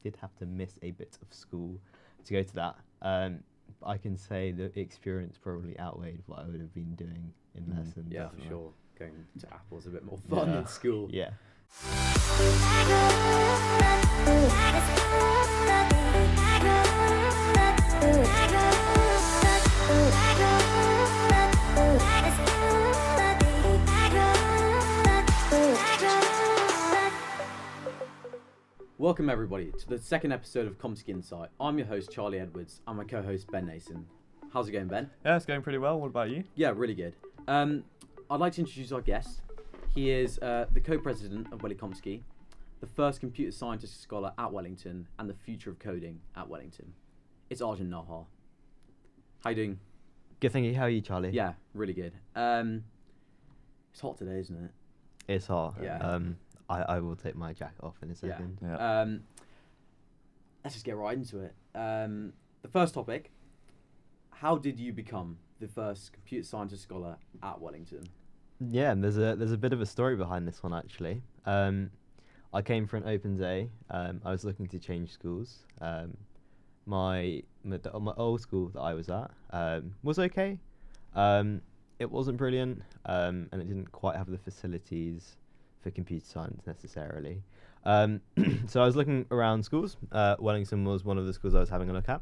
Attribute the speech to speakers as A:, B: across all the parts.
A: did have to miss a bit of school to go to that. I can say the experience probably outweighed what I would have been doing in lesson.
B: Yeah,
A: definitely.
B: for sure. Going to Apple's a bit more fun than school.
A: Yeah.
B: Welcome everybody to the second episode of CompSci. I'm your host Charlie Edwards and my co-host Ben Nason. How's it going, Ben?
C: Yeah, it's going pretty well. What about you?
B: Yeah, really good. I'd like to introduce our guest. He is the co-president of WellyCompSci, the first computer scientist scholar at Wellington, and the future of coding at Wellington. It's Arjun Naha. How you doing?
A: Good, thank you. How are you, Charlie?
B: Yeah, really good. It's hot today, isn't it?
A: It's hot.
B: Yeah.
A: I will take my jacket off in a second.
C: Yeah.
B: Let's just get right into it. The first topic: how did you become the first computer scientist scholar at Wellington?
A: Yeah, and there's a bit of a story behind this one actually. I came for an open day. I was looking to change schools. My old school that I was at was okay. It wasn't brilliant, and it didn't quite have the facilities for computer science necessarily. So I was looking around schools. Wellington was one of the schools I was having a look at.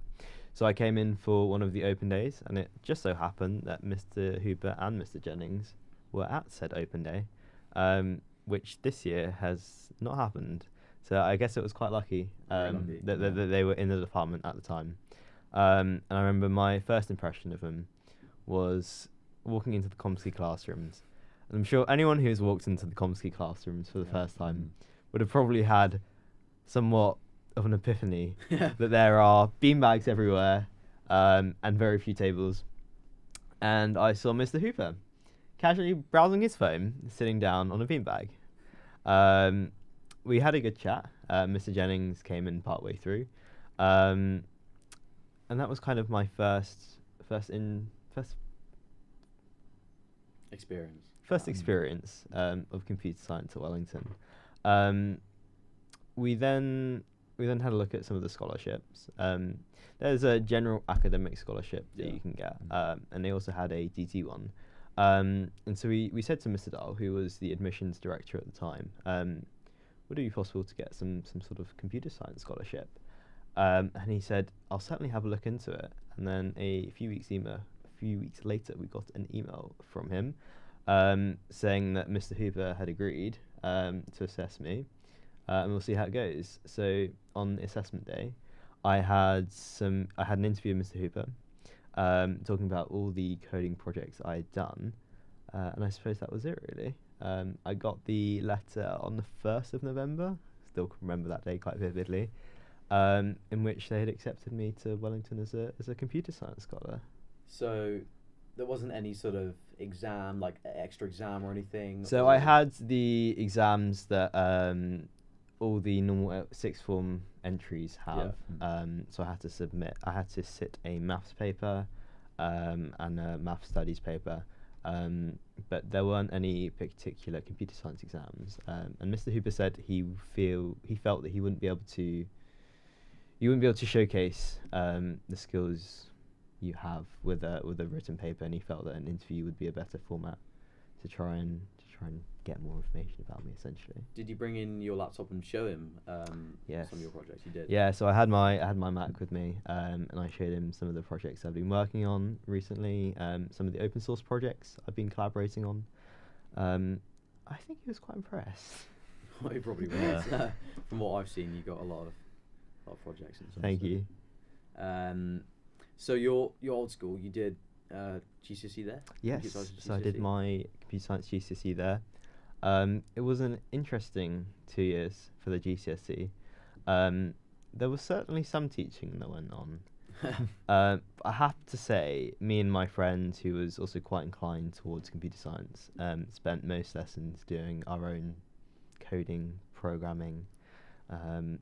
A: So I came in for one of the open days, and it just so happened that Mr. Hooper and Mr. Jennings were at said open day, which this year has not happened. So I guess it was quite lucky,
B: lucky,
A: that they were in the department at the time. And I remember my first impression of them was walking into the CompSci classrooms. And I'm sure anyone who's walked into the CompSci classrooms for the first time would have probably had somewhat of an epiphany that there are beanbags everywhere, and very few tables. And I saw Mr. Hooper casually browsing his phone, sitting down on a beanbag. We had a good chat. Mr. Jennings came in partway through, and that was kind of my first experience of computer science at Wellington. We then had a look at some of the scholarships. There's a general academic scholarship that you can get, and they also had a DT one. And so we said to Mr. Dahl, who was the admissions director at the time, would it be possible to get some sort of computer science scholarship? And he said, I'll certainly have a look into it. And then a few weeks later, we got an email from him saying that Mr. Hooper had agreed to assess me, and we'll see how it goes. So on the assessment day, I had an interview with Mr. Hooper, talking about all the coding projects I'd done, and I suppose that was it really. I got the letter on the 1st of November, still can remember that day quite vividly, in which they had accepted me to Wellington as a computer science scholar.
B: So there wasn't any sort of exam, like extra exam or anything?
A: So I had the exams that all the normal sixth form entries have. So I had to sit a maths paper and a maths studies paper, but there weren't any particular computer science exams. And Mr. Hooper said he felt that you wouldn't be able to showcase the skills you have with a written paper, and he felt that an interview would be a better format to try and get more information about me, essentially.
B: Did you bring in your laptop and show him
A: Yes.
B: some of your projects? You did?
A: Yeah, so I had my Mac with me, and I showed him some of the projects I've been working on recently, some of the open source projects I've been collaborating on. I think he was quite impressed.
B: Well, he probably was. From what I've seen, you got a lot of projects and stuff.
A: Thank you.
B: So your old school, you did GCSE there?
A: Yes, so I did my computer science GCSE there. It was an interesting 2 years for the GCSE. There was certainly some teaching that went on. I have to say, me and my friend, who was also quite inclined towards computer science, spent most lessons doing our own coding, programming,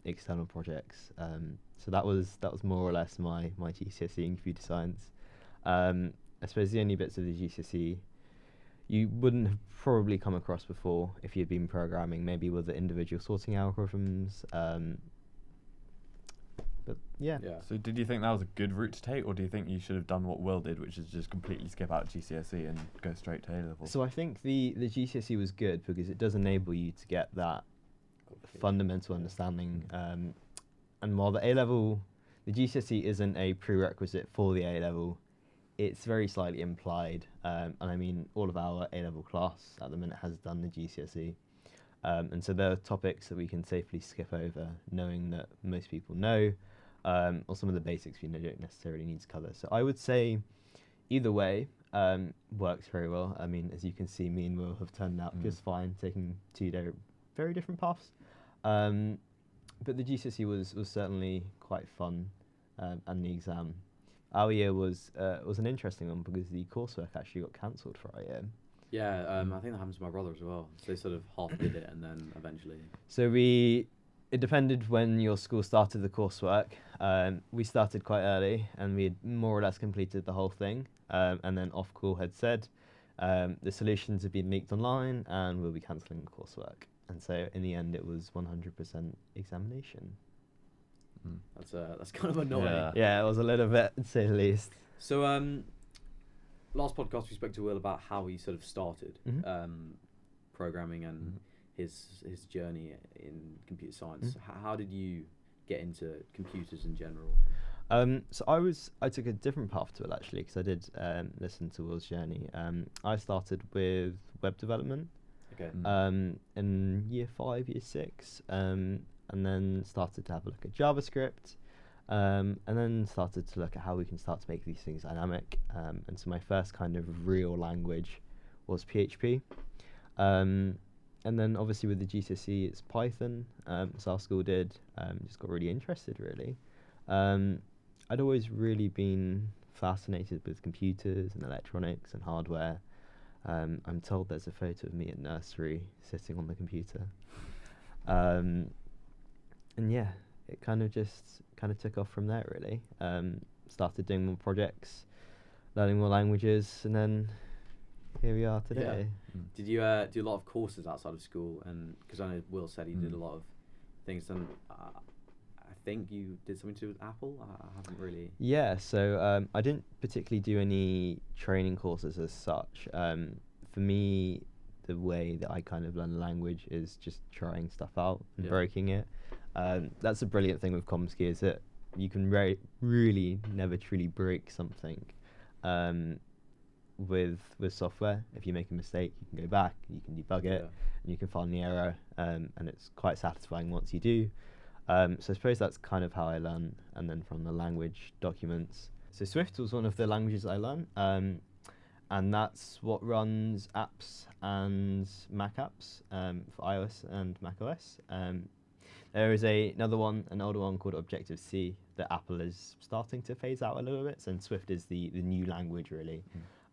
A: external projects. So that was more or less my GCSE in computer science. I suppose the only bits of the GCSE you wouldn't have probably come across before if you'd been programming, maybe with the individual sorting algorithms, But yeah.
B: Yeah.
C: So did you think that was a good route to take, or do you think you should have done what Will did, which is just completely skip out GCSE and go straight to A-level?
A: So I think the GCSE was good because it does enable you to get that fundamental understanding. And while the A-level, the GCSE isn't a prerequisite for the A-level, it's very slightly implied. And I mean, all of our A-level class at the minute has done the GCSE. And so there are topics that we can safely skip over, knowing that most people know, or some of the basics we don't necessarily need to cover. So I would say either way works very well. I mean, as you can see, me and Will have turned out just fine, taking two very different paths. But the GCSE was certainly quite fun, and the exam. Our year was an interesting one because the coursework actually got cancelled for our year.
B: Yeah, I think that happened to my brother as well. So they sort of half did it and then eventually.
A: So it depended when your school started the coursework. We started quite early and we had more or less completed the whole thing. And then Ofcall had said the solutions have been leaked online and we'll be cancelling the coursework. And so in the end, it was 100% examination.
B: That's kind of annoying.
A: Yeah, it was a little bit, to say the least.
B: So last podcast we spoke to Will about how he sort of started programming and his journey in computer science. How did you get into computers in general?
A: So I took a different path to it actually, because I did listen to Will's journey. I started with web development.
B: Okay.
A: In year 5, year 6, and then started to have a look at JavaScript, and then started to look at how we can start to make these things dynamic. And so my first kind of real language was PHP. And then obviously with the GCSE, it's Python, as our school did. Just got really interested, really. I'd always really been fascinated with computers and electronics and hardware. I'm told there's a photo of me at nursery sitting on the computer. And yeah, it kind of took off from there, really. Started doing more projects, learning more languages, and then here we are today.
B: Yeah. Did you do a lot of courses outside of school? And because I know Will said he did a lot of things, and I think you did something to do with Apple. I haven't really.
A: Yeah, so I didn't particularly do any training courses as such. For me, the way that I kind of learn a language is just trying stuff out and breaking it. That's a brilliant thing with CompSci, is that you can really never truly break something with software. If you make a mistake, you can go back, you can debug it, and you can find the error, and it's quite satisfying once you do. So I suppose that's kind of how I learn, and then from the language documents. So Swift was one of the languages I learned, and that's what runs apps and Mac apps for iOS and Mac OS. There is another one, an older one called Objective-C that Apple is starting to phase out a little bit. So Swift is the new language, really,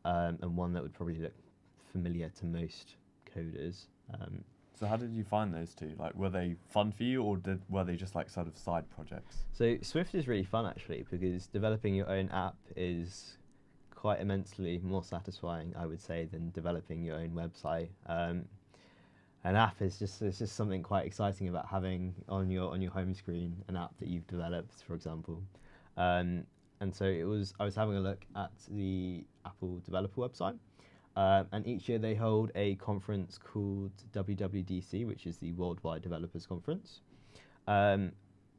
A: and one that would probably look familiar to most coders.
C: So how did you find those two? Like, were they fun for you, or were they just like sort of side projects?
A: So Swift is really fun, actually, because developing your own app is quite immensely more satisfying, I would say, than developing your own website. An app is just something quite exciting about having on your home screen an app that you've developed, for example. And so I was having a look at the Apple developer website, and each year they hold a conference called WWDC, which is the Worldwide Developers Conference, and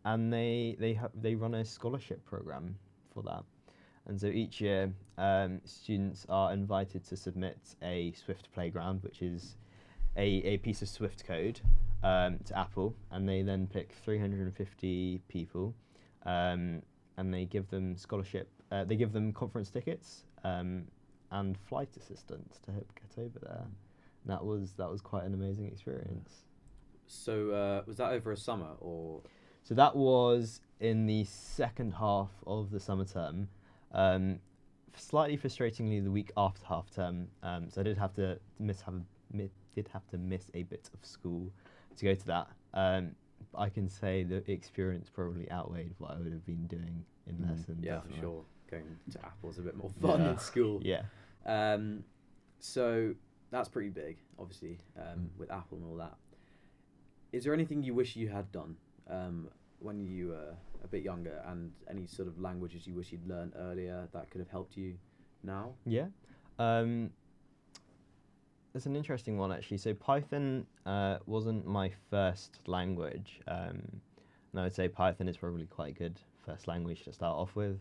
A: they run a scholarship program for that. And so each year, students are invited to submit a Swift playground, which is a piece of Swift code, to Apple, and they then pick 350 people, and they give them scholarship. They give them conference tickets and flight assistance to help get over there. And that was quite an amazing experience.
B: So was that over a summer or?
A: So that was in the second half of the summer term. Slightly frustratingly, the week after half term. So I did have to miss a bit of school to go to that. I can say the experience probably outweighed what I would have been doing in lessons.
B: Yeah, for sure. Going to Apple is a bit more fun than school.
A: Yeah.
B: So that's pretty big, obviously, with Apple and all that. Is there anything you wish you had done when you were a bit younger, and any sort of languages you wish you'd learned earlier that could have helped you now?
A: Yeah. It's an interesting one, actually. So Python wasn't my first language. And I would say Python is probably quite a good first language to start off with.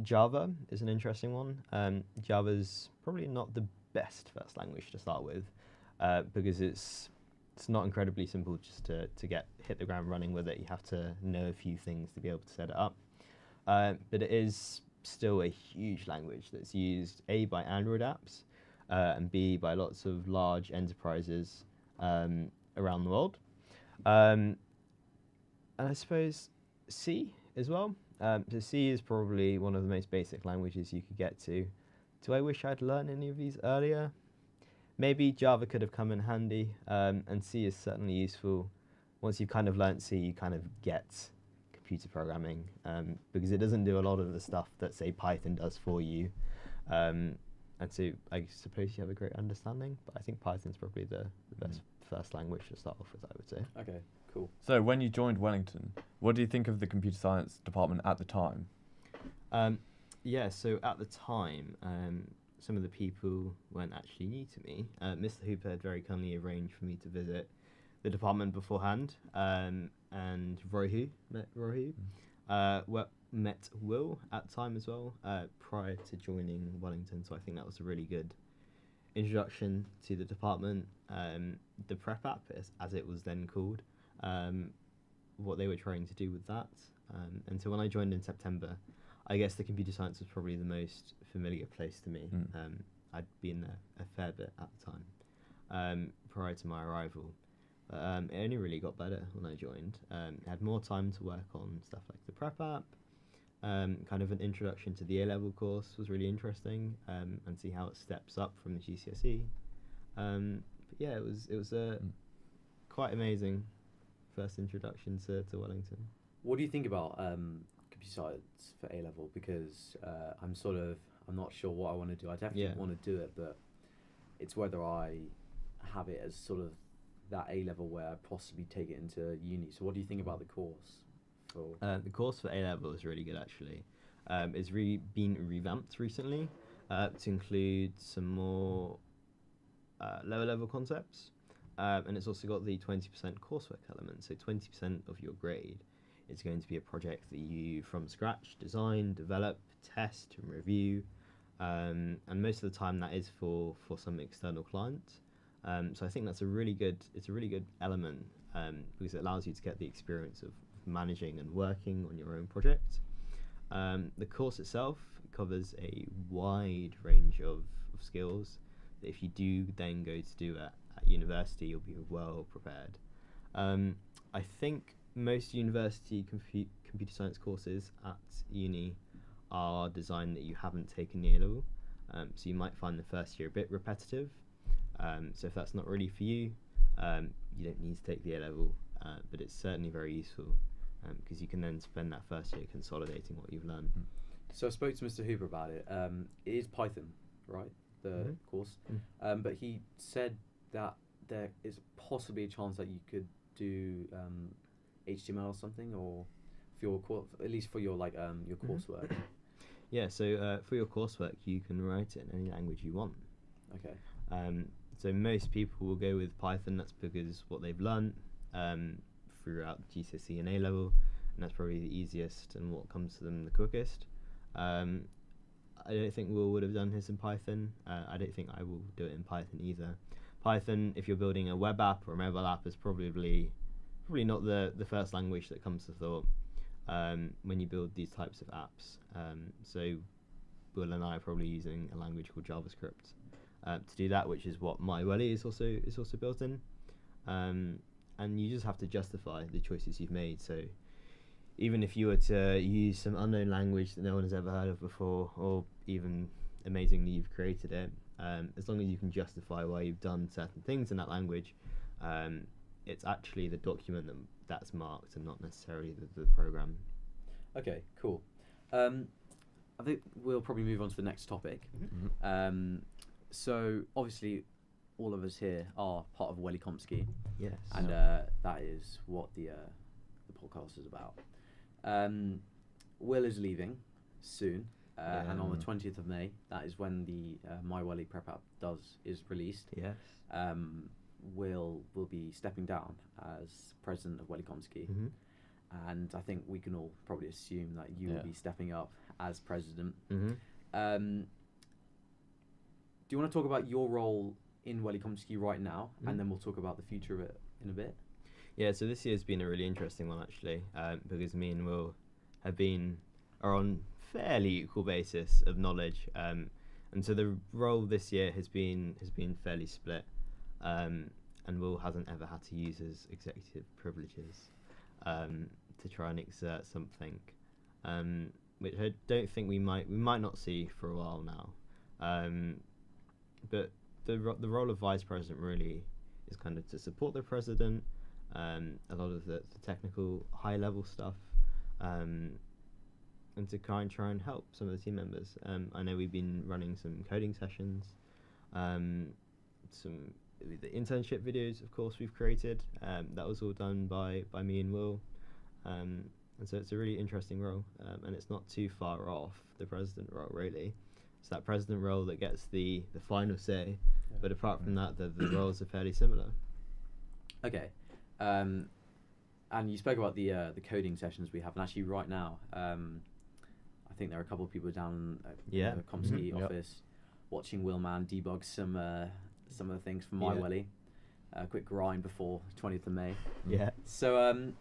A: Java is an interesting one. Java's probably not the best first language to start with because it's not incredibly simple just to hit the ground running with it. You have to know a few things to be able to set it up. But it is still a huge language that's used A, by Android apps, and B, by lots of large enterprises around the world. And I suppose C as well. So C is probably one of the most basic languages you could get to. Do I wish I'd learned any of these earlier? Maybe Java could have come in handy, and C is certainly useful. Once you've kind of learnt C, you kind of get computer programming, because it doesn't do a lot of the stuff that, say, Python does for you. And so I suppose you have a great understanding, but I think Python's probably the best first language to start off with, I would say.
B: Okay, cool.
C: So when you joined Wellington, what do you think of the computer science department at the time?
A: Yeah, so at the time, some of the people weren't actually new to me. Mr. Hooper had very kindly arranged for me to visit the department beforehand, and Rohu met Will at the time as well, prior to joining Wellington, so I think that was a really good introduction to the department. The prep app, as it was then called, what they were trying to do with that. And so when I joined in September, I guess the computer science was probably the most familiar place to me. I'd been there a fair bit at the time, prior to my arrival. It only really got better when I joined. Had more time to work on stuff like the prep app. Kind of an introduction to the ALevel course was really interesting, and see how it steps up from the GCSE. But yeah, it was a quite amazing first introduction to Wellington.
B: What do you think about computer science for A-level? Because I'm not sure what I want to do. I definitely want to do it, but it's whether I have it as sort of that A-level where I possibly take it into uni. So what do you think about the course?
A: The course for A-level is really good, actually. It's been revamped recently to include some more lower level concepts, and it's also got the 20% coursework element. So 20% of your grade is going to be a project that you from scratch design, develop, test, and review, and most of the time that is for some external client. So I think that's a really good element, because it allows you to get the experience of managing and working on your own project. The course itself covers a wide range of skills that if you do then go to do at university, you'll be well prepared. I think most university computer science courses at uni are designed that you haven't taken the A-level, so you might find the first year a bit repetitive. So if that's not really for you, you don't need to take the A-level, but it's certainly very useful, because you can then spend that first year consolidating what you've learned.
B: So I spoke to Mr. Hooper about it. It is Python, right? The course. But he said that there is possibly a chance that you could do HTML or something, or for your at least for your your coursework.
A: Yeah. So for your coursework, you can write it in any language you want.
B: Okay.
A: So most people will go with Python. That's because what they've learned throughout GCSE and A-level, and that's probably the easiest and what comes to them the quickest. I don't think Will would have done his in Python. I don't think I will do it in Python either. Python, if you're building a web app or a mobile app, is probably not the first language that comes to thought when you build these types of apps. So Will and I are probably using a language called JavaScript to do that, which is what My Welly is also built in. And you just have to justify the choices you've made. So even if you were to use some unknown language that no one has ever heard of before, or even amazingly you've created it, as long as you can justify why you've done certain things in that language, it's actually the document that's marked and not necessarily the program.
B: Okay, cool. I think we'll probably move on to the next topic. So obviously all of us here are part of WellyCompSci.
A: Yes.
B: And that is what the podcast is about. Will is leaving soon, and on the 20th of May, that is when the My Welly Prep app is released.
A: Yes.
B: Will be stepping down as president of WellyCompSci, and I think we can all probably assume that you will be stepping up as president. Do you want to talk about your role in WellyCompSci right now, and then we'll talk about the future of it in a bit?
A: Yeah, so this year's been a really interesting one actually, because me and Will are on fairly equal basis of knowledge, and so the role this year has been fairly split, and Will hasn't ever had to use his executive privileges to try and exert something, which I don't think we might not see for a while now, but the role of vice president really is kind of to support the president, a lot of the technical high level stuff, and to try and help some of the team members. I know we've been running some coding sessions, the internship videos, of course, we've created. That was all done by me and Will, and so it's a really interesting role, and it's not too far off the president role really. It's that president role that gets the final say, but apart from that, the roles are fairly similar.
B: Okay. And you spoke about the coding sessions we have, and actually right now, I think there are a couple of people down at the CompSci office watching Willman debug some of the things from My Welly. Quick grind before 20th of May.
A: Yeah.
B: So,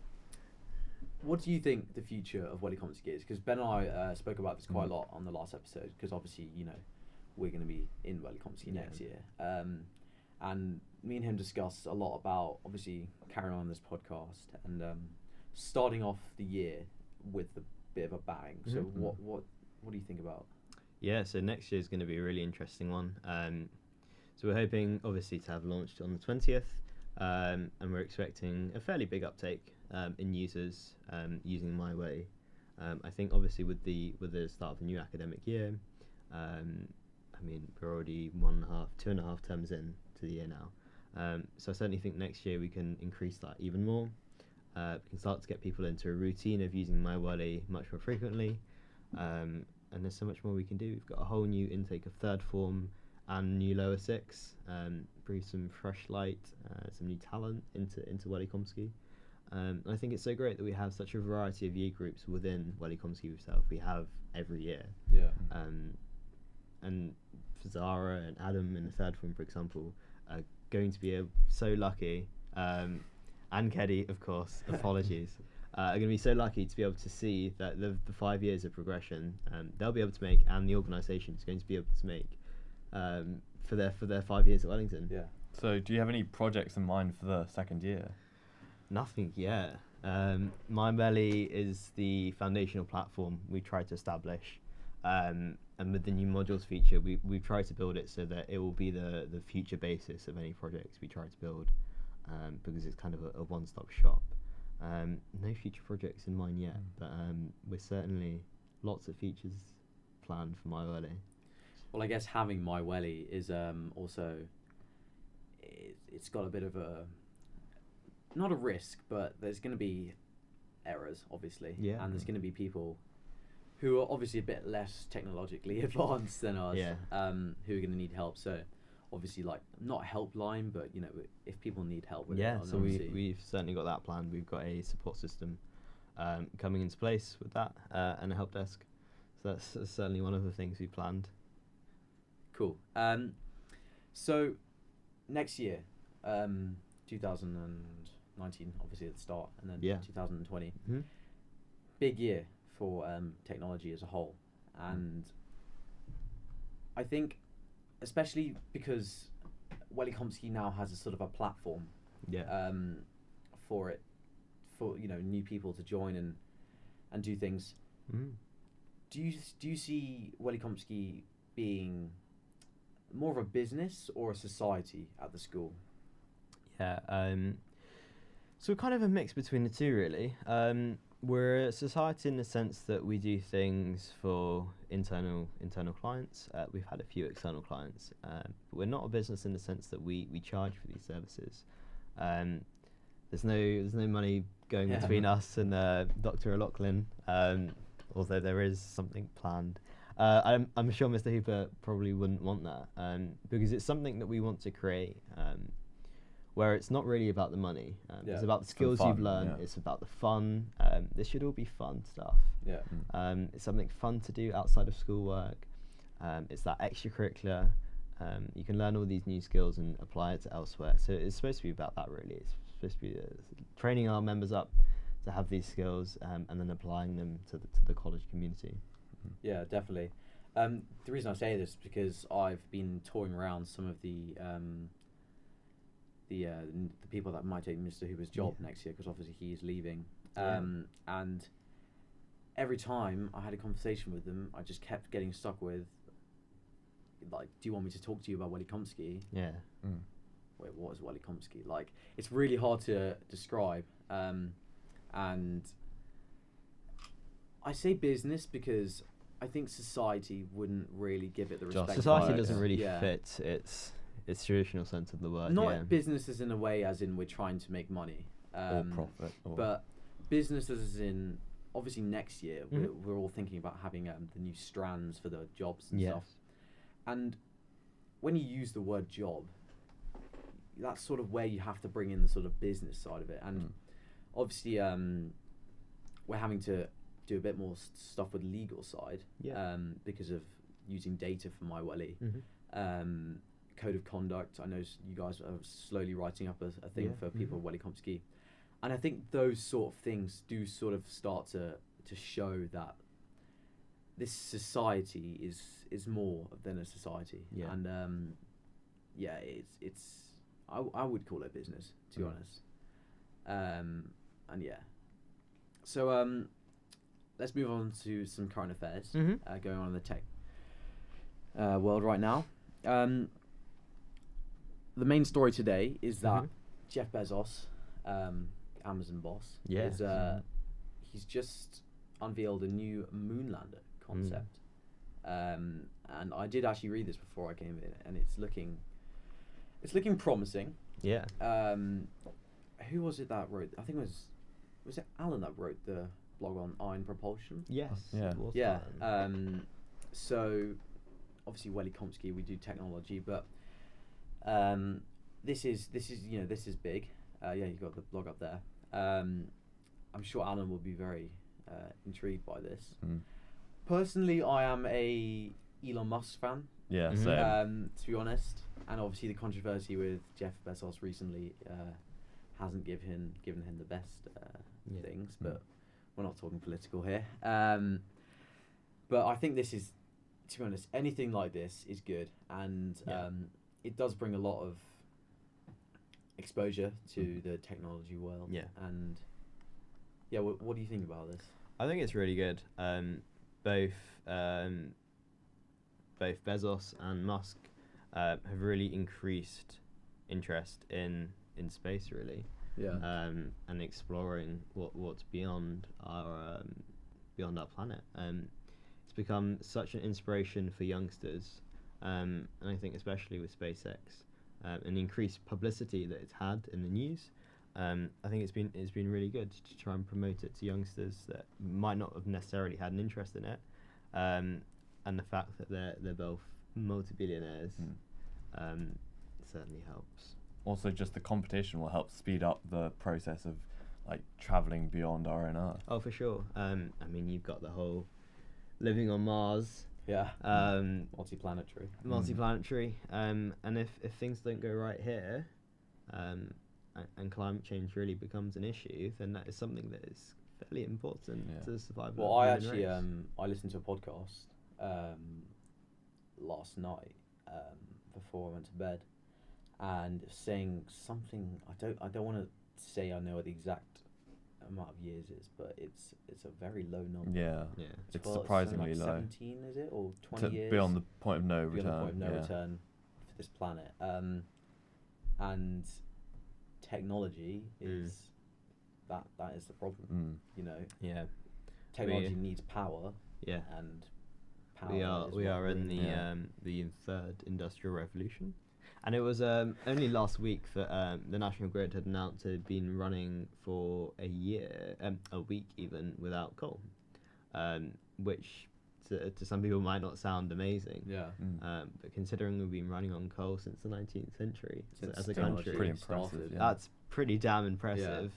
B: what do you think the future of WellyCompSci is? Because Ben and I spoke about this quite a lot on the last episode, because obviously, we're going to be in WellyCompSci next year. And me and him discussed a lot about obviously carrying on this podcast and starting off the year with a bit of a bang. So what do you think about?
A: Yeah, so next year is going to be a really interesting one. So we're hoping obviously to have launched on the 20th, and we're expecting a fairly big uptake in users using My Way. I think obviously with the start of the new academic year, we're already 2.5 terms in to the year now. So I certainly think next year we can increase that even more. We can start to get people into a routine of using My Welly much more frequently, and there's so much more we can do. We've got a whole new intake of third form and new lower six, breathe some fresh light, some new talent into WellyCompSci. I think it's so great that we have such a variety of year groups within WellyCompSci itself. We have every year.
B: Yeah.
A: And Zara and Adam in the third form, for example, are going to be so lucky, and Keddy, of course, apologies, are going to be so lucky to be able to see that the 5 years of progression they'll be able to make, and the organisation is going to be able to make for their 5 years at Wellington.
B: Yeah.
C: So do you have any projects in mind for the second year?
A: Nothing yet. My Welly is the foundational platform we tried to establish, and with the new modules feature, we've tried to build it so that it will be the future basis of any projects we try to build, because it's kind of a one-stop shop. No future projects in mind yet, but we're certainly lots of features planned for My Welly.
B: Well, I guess having My Welly is also, it's got a bit of a, not a risk, but there's going to be errors, obviously.
A: Yeah.
B: And there's going to be people who are obviously a bit less technologically advanced than us, who are going to need help. So obviously, like, not a helpline, but, if people need help with it.
A: So we've certainly got that planned. We've got a support system coming into place with that, and a help desk. So that's certainly one of the things we planned.
B: Cool. So next year, 2019, obviously at the start, and then 2020. Big year for technology as a whole, and I think, especially because WellyCompSci now has a sort of a platform, for new people to join and do things. Do you see WellyCompSci being more of a business or a society at the school?
A: Yeah, so we're kind of a mix between the two, really. We're a society in the sense that we do things for internal clients. We've had a few external clients, but we're not a business in the sense that we charge for these services. There's no money going
B: Yeah.
A: between us and Dr. O'Loughlin, although there is something planned. I'm sure Mr. Hooper probably wouldn't want that, because it's something that we want to create, where it's not really about the money.
B: Yeah.
A: It's about the
C: For the
A: skills you've
C: fun,
A: learned.
C: yeah.
A: It's about the fun. This should all be fun stuff.
B: Yeah.
A: It's something fun to do outside of schoolwork. It's that extracurricular. You can learn all these new skills and apply it to elsewhere. So it's supposed to be about that, really. It's supposed to be training our members up to have these skills, and then applying them to the college community.
B: Yeah, definitely. The reason I say this is because I've been touring around some of the people that might take Mr. Hooper's job next year, because obviously he is leaving. And every time I had a conversation with them, I just kept getting stuck with, like, do you want me to talk to you about WellyCompSci?
A: Yeah.
B: Wait, what is WellyCompSci? Like, it's really hard to describe. And I say business because I think society wouldn't really give it the respect.
A: Society
C: Right.
A: doesn't really
B: Yeah.
A: fit its traditional sense of the word.
B: Not
A: yeah.
B: businesses in a way as in we're trying to make money.
C: Or profit. Or
B: But businesses as in, obviously next year,
A: Mhm.
B: we're all thinking about having the new strands for the jobs and
A: Yes.
B: stuff. And when you use the word job, that's sort of where you have to bring in the sort of business side of it. And obviously, we're having to do a bit more stuff with legal side,
A: Yeah.
B: because of using data from my Welly.
A: Mhm.
B: Code of conduct. I know you guys are slowly writing up a thing
A: Yeah.
B: for people at WellyCompSci, and I think those sort of things do sort of start to show that this society is more than a society.
A: Yeah.
B: And yeah, it's I would call it business, to be honest. And yeah, so let's move on to some current affairs
A: Mhm.
B: going on in the tech world right now. The main story today is that
A: Mhm.
B: Jeff Bezos, Amazon boss,
A: Yes.
B: he's just unveiled a new moonlander concept. And I did actually read this before I came in, and it's looking promising.
A: Yeah.
B: Who was it that wrote? I think it was it Alan that wrote the blog on iron propulsion?
A: Yes.
C: Yeah.
A: it was
B: Yeah.
A: fun.
B: So obviously WellyCompSci, we do technology, but this is big. Yeah, you got the blog up there. I'm sure Alan will be very intrigued by this. Personally, I am a Elon Musk fan.
C: Yeah,
A: Mhm.
C: same.
B: To be honest, and obviously the controversy with Jeff Bezos recently hasn't given him the best
A: Yeah.
B: things, but we're not talking political here. But I think this is, to be honest, anything like this is good, and it does bring a lot of exposure to the technology world.
A: Yeah.
B: And yeah, what do you think about this?
A: I think it's really good. Both Bezos and Musk have really increased interest in space, really,
B: Yeah.
A: and exploring what's beyond our planet. It's become such an inspiration for youngsters, and I think especially with SpaceX, and increased publicity that it's had in the news. I think it's been really good to try and promote it to youngsters that might not have necessarily had an interest in it, and the fact that they're both multi-billionaires certainly helps.
C: Also, just the competition will help speed up the process of like traveling beyond our own Earth.
A: Oh, for sure. I mean, you've got the whole living on Mars,
B: Yeah. Multiplanetary.
A: multiplanetary, and if things don't go right here, and climate change really becomes an issue, then that is something that is fairly important
C: Yeah.
A: to the survival.
B: Well,
A: of
B: I
A: the
B: actually
A: human race.
B: I listened to a podcast last night before I went to bed, and saying something. I don't want to say I know what the exact amount of years is, but it's a very low number.
C: Yeah,
A: Yeah.
C: it's
B: 12
C: surprisingly
B: like
C: low.
B: 17, is it, or 20
C: To
B: years?
C: beyond the point of no
B: Beyond
C: return.
B: the point of no
C: yeah.
B: return for this planet. And technology is that is the problem. You know,
A: Yeah.
B: technology needs power,
A: Yeah.
B: and power.
A: We
B: is
A: are
B: what
A: in
B: really-
A: the
C: Yeah.
A: the third industrial revolution, And it was only last week that the National Grid had announced it had been running for a year, a week even, without coal, which to some people might not sound amazing.
B: Yeah.
A: But considering we've been running on coal since the 19th century
B: Since
A: as a
B: technology
A: country,
C: pretty impressive.
B: started.
C: Yeah.
A: that's pretty damn impressive.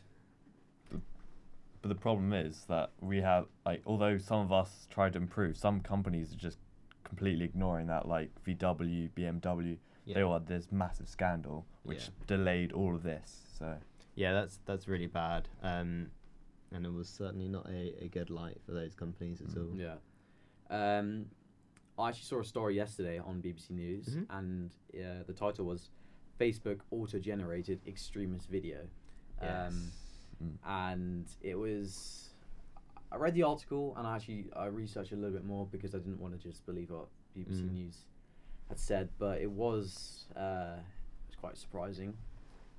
C: But the problem is that we have, like, although some of us try to improve, some companies are just completely ignoring that, like VW, BMW.
A: Yeah.
C: They all had this massive scandal which delayed all of this. So
A: Yeah, that's really bad. And it was certainly not a good light for those companies at all.
B: Yeah. I actually saw a story yesterday on BBC News, and the title was "Facebook auto-generated extremist video."
A: Yes.
B: And it was. I read the article and I researched a little bit more because I didn't want to just believe what BBC News had said, but it was quite surprising,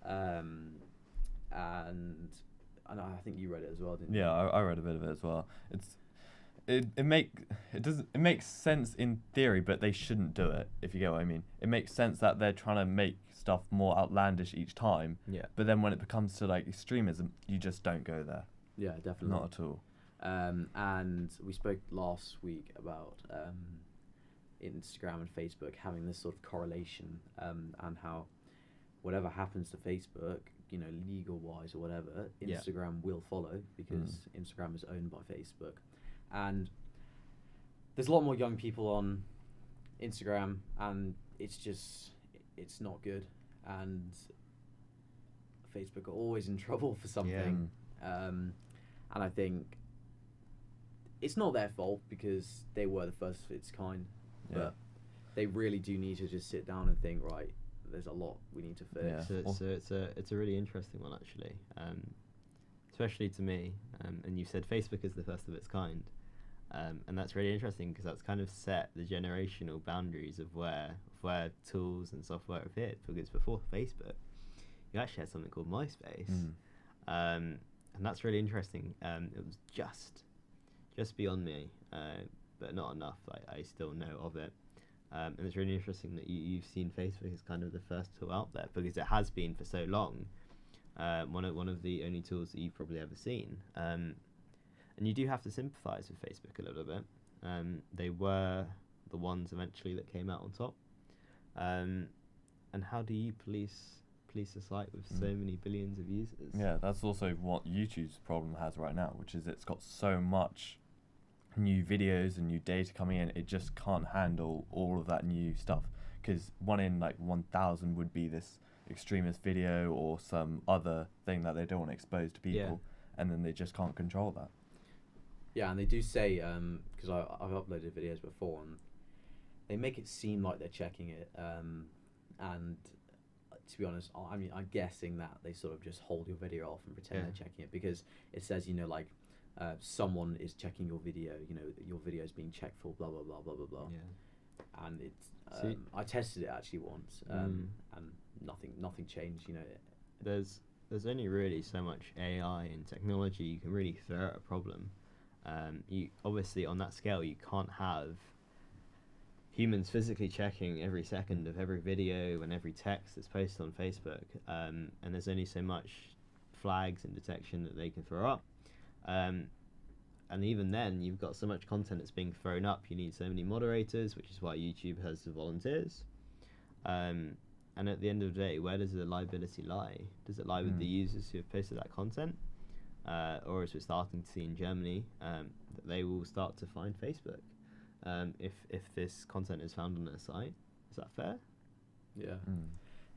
B: and I think you read it as well, didn't you?
C: yeah, I read a bit of it as well. It makes sense in theory, but they shouldn't do it, if you get what I mean. It makes sense that they're trying to make stuff more outlandish each time.
A: Yeah.
C: But then when it becomes to like extremism, you just don't go there.
B: Yeah, definitely.
C: Not at all.
B: And we spoke last week about Instagram and Facebook having this sort of correlation, and how whatever happens to Facebook, legal wise or whatever, Instagram will follow because Instagram is owned by Facebook. And there's a lot more young people on Instagram, and it's not good. And Facebook are always in trouble for something. And I think it's not their fault because they were the first of its kind.
C: Yeah.
B: But they really do need to just sit down and think, right, there's a lot we need to fix.
C: Yeah.
A: So it's a really interesting one actually, especially to me. And you said Facebook is the first of its kind, and that's really interesting because that's kind of set the generational boundaries of where tools and software appeared. Because before Facebook, you actually had something called MySpace, and that's really interesting. It was just beyond me, but not enough. I still know of it. And it's really interesting that you've seen Facebook as kind of the first tool out there because it has been for so long. One of the only tools that you've probably ever seen. And you do have to sympathise with Facebook a little bit. They were the ones eventually that came out on top. And how do you police a site with so many billions of users?
C: Yeah, that's also what YouTube's problem has right now, which is it's got so much new videos and new data coming in, it just can't handle all of that new stuff. Because 1 in 1,000 would be this extremist video or some other thing that they don't want to expose to people, and then they just can't control that.
B: Yeah, and they do say, because I've uploaded videos before, and they make it seem like they're checking it, and to be honest, I'm guessing that they sort of just hold your video off and pretend they're checking it, because it says, someone is checking your video, your video is being checked for blah, blah, blah, blah, blah, blah. Yeah. And it's, I tested it actually once, and nothing changed,
A: There's only really so much AI and technology you can really throw at a problem. You obviously on that scale you can't have humans physically checking every second of every video and every text that's posted on Facebook, and there's only so much flags and detection that they can throw up, and even then you've got so much content that's being thrown up, you need so many moderators, which is why YouTube has the volunteers, and at the end of the day, where does the liability lie? Does it lie with the users who have posted that content, or as we're starting to see in Germany, that they will start to fine Facebook if this content is found on their site? Is that fair?
B: Yeah.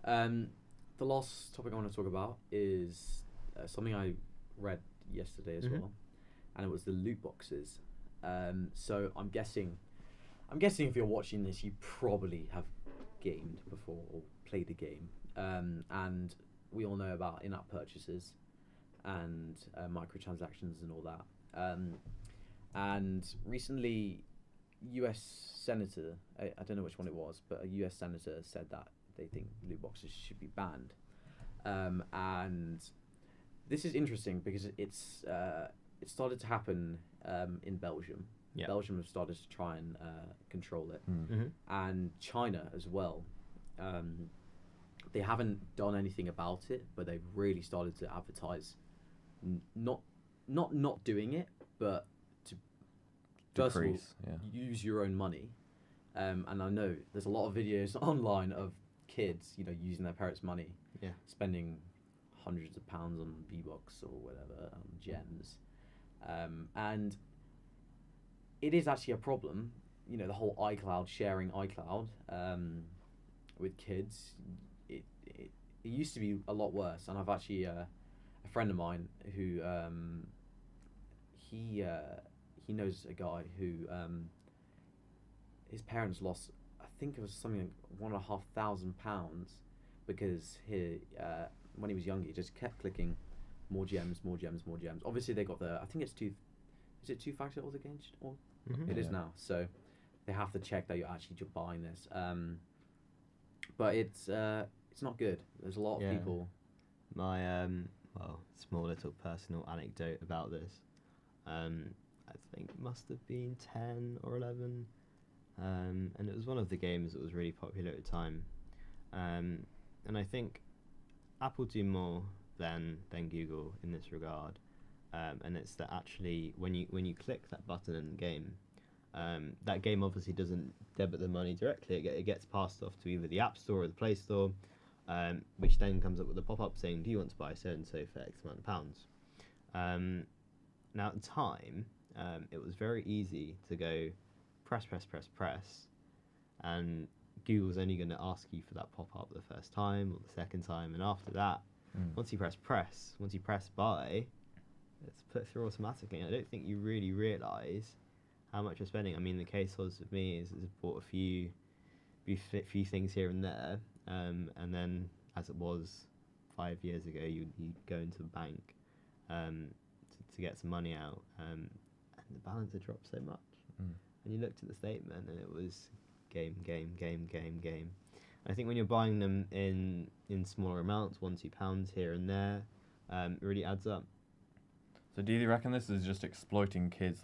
B: The last topic I want to talk about is something I read yesterday as well, and it was the loot boxes. So I'm guessing if you're watching this, you probably have gamed before or played a game, and we all know about in-app purchases and microtransactions and all that. And recently, U.S. Senator, I don't know which one it was, but a U.S. Senator said that they think loot boxes should be banned. And this is interesting because it started to happen in Belgium.
A: Yeah.
B: Belgium have started to try and control it, and China as well. they haven't done anything about it, but they've really started to advertise, not doing it, but to first of all
C: Decrease, yeah.
B: use your own money. And I know there's a lot of videos online of kids, using their parents' money, spending hundreds of pounds on V-Bucks or whatever, gems, and it is actually a problem. The whole iCloud, sharing iCloud with kids. It used to be a lot worse, and I've actually a friend of mine who he knows a guy who his parents lost, I think it was something like £1,500 because when he was younger he just kept clicking more gems. Obviously they got I think it's two-factor authentication, or it is now, so they have to check that you're actually buying this. But it's not good. There's a lot of people.
A: My small little personal anecdote about this. I think it must have been 10 or 11, and it was one of the games that was really popular at the time. And I think Apple do more than Google in this regard. And it's that actually when you click that button in the game, that game obviously doesn't debit the money directly. It gets passed off to either the App Store or the Play Store, which then comes up with a pop-up saying, do you want to buy so-and-so for X amount of pounds? Now at the time, it was very easy to go press, and Google's only going to ask you for that pop-up the first time or the second time, and after that, once you press buy, it's put through automatically. I don't think you really realise how much you're spending. I mean, the case was with me is I bought a few things here and there, and then as it was 5 years ago, you go into a bank to get some money out, and the balance had dropped so much. And you looked at the statement, and it was game. I think when you're buying them in smaller amounts, £1-2 here and there, it really adds up.
C: So do you reckon this is just exploiting kids'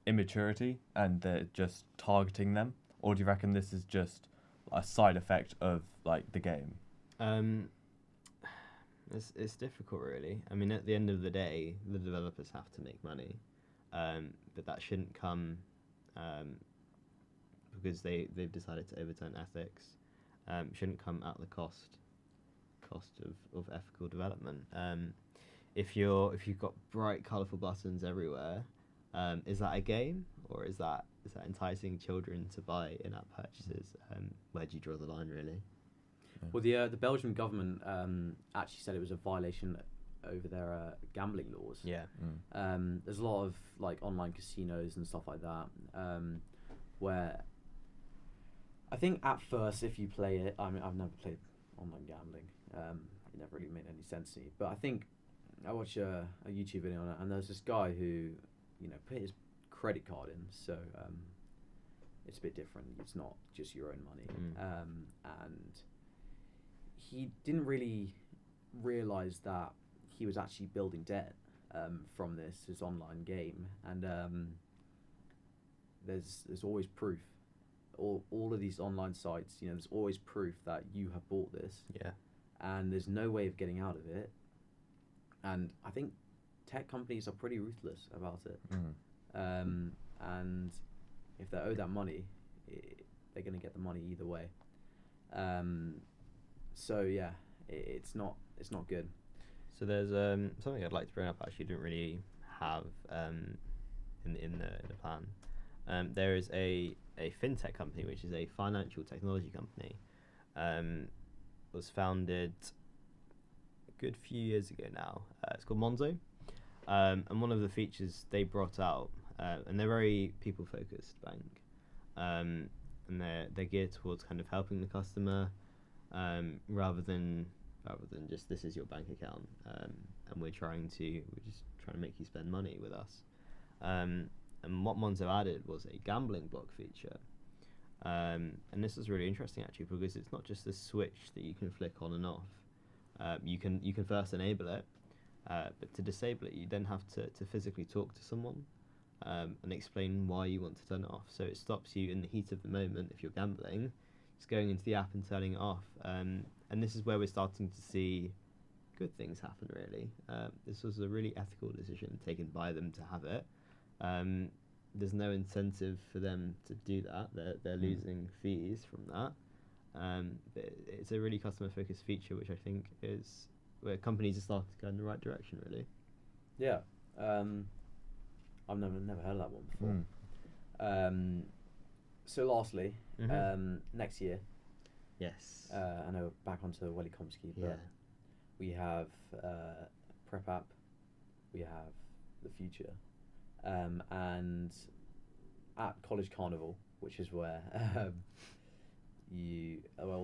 C: immaturity and they're just targeting them, or do you reckon this is just a side effect of the game?
A: It's difficult, really. I mean, at the end of the day, the developers have to make money, but that shouldn't come because they've decided to overturn ethics. Shouldn't come at the cost of ethical development. If you've got bright, colourful buttons everywhere, is that a game, or is that enticing children to buy in-app purchases? Where do you draw the line, really?
B: Well, the Belgian government actually said it was a violation over their gambling laws. Yeah. There's a lot of online casinos and stuff like that, where I think at first, if you play it, I mean, I've never played online gambling. It never really made any sense to me. But I think I watched a YouTube video on it, and there's this guy who, put his credit card in, so it's a bit different. It's not just your own money, and he didn't really realize that he was actually building debt from his online game, and there's always proof. All of these online sites, there's always proof that you have bought this. Yeah. And there's no way of getting out of it. And I think tech companies are pretty ruthless about it. And if they're owed that money, they're going to get the money either way. So yeah, it's not good.
A: So there's something I'd like to bring up. Actually, didn't really have in the plan. There is a fintech company, which is a financial technology company. Was founded a good few years ago now. It's called Monzo, and one of the features they brought out, and they're very people-focused bank, and they're geared towards kind of helping the customer, rather than just this is your bank account, and we're just trying to make you spend money with us. And what Monzo added was a gambling block feature. And this is really interesting, actually, because it's not just a switch that you can flick on and off. You can first enable it, but to disable it, you then have to physically talk to someone and explain why you want to turn it off. So it stops you in the heat of the moment. If you're gambling, just going into the app and turning it off. And this is where we're starting to see good things happen, really. This was a really ethical decision taken by them to have it. There's no incentive for them to do that. They're losing fees from that. But it's a really customer-focused feature, which I think is where companies are starting to go in the right direction, really.
B: Yeah. I've never heard of that one before. So lastly, next year,
A: yes,
B: I know back onto WellyCompSci, but we have Prep App, we have the future, and at College Carnival, which is where the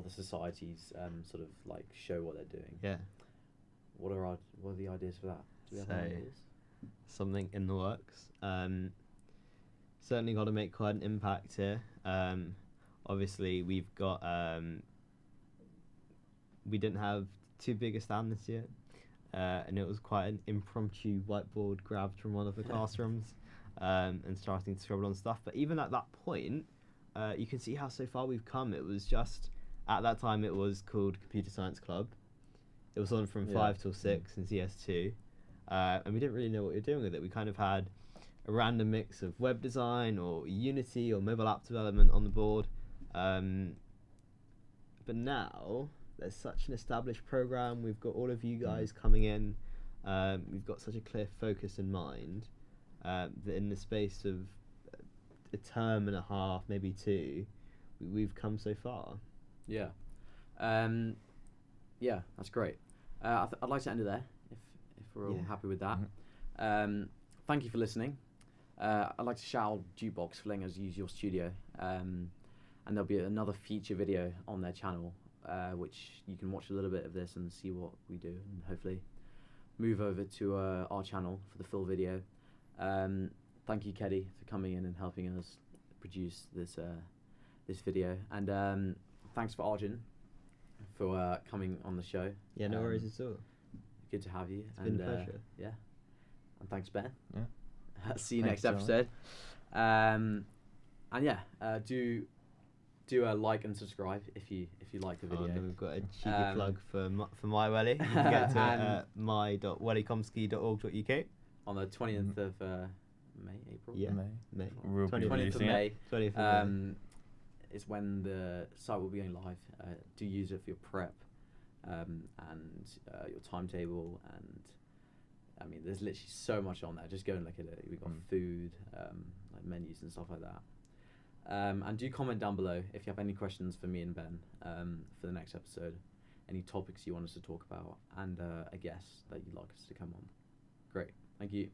B: societies sort of like show what they're doing.
A: Yeah.
B: What are the ideas for that? Do we have any ideas?
A: Something in the works. Certainly got to make quite an impact here. Obviously, we've got we didn't have too big a stand this year, and it was quite an impromptu whiteboard grabbed from one of the classrooms, and starting to scribble on stuff. But even at that point, you can see how so far we've come. It was just at that time it was called Computer Science Club. It was on from 5 till 6 in CS2, and we didn't really know what we were doing with it. We kind of had a random mix of web design or Unity or mobile app development on the board. But now there's such an established program. We've got all of you guys coming in. We've got such a clear focus in mind that in the space of a term and a half, maybe two, we've come so far.
B: Yeah. Yeah, that's great. I'd like to end it there, if we're all happy with that. Thank you for listening. I'd like to shout out DukeBox for letting us use your studio. And there'll be another feature video on their channel, which you can watch a little bit of this and see what we do, and hopefully move over to our channel for the full video. Thank you, Keddy, for coming in and helping us produce this video. And thanks for Arjun for coming on the show.
A: Yeah, no worries at all.
B: Good to have you.
A: It's been a pleasure.
B: Yeah. And thanks, Ben.
C: Yeah.
B: See you
C: Thanks,
B: next episode. And yeah, do like and subscribe if you like the video.
A: And then we've got a cheeky plug for My Welly. You can get to my.wellycomsci.org.uk
B: on the 20th of April.
A: Yeah, May.
C: We'll be
B: 20th of
C: releasing
B: May.
C: it.
A: 20th of May.
B: Is when the site will be going live. Do use it for your prep and your timetable, and I mean, there's literally so much on there. Just go and look at it. We've got food, like menus and stuff like that. And do comment down below if you have any questions for me and Ben for the next episode, any topics you want us to talk about, and a guest that you'd like us to come on. Great, thank you.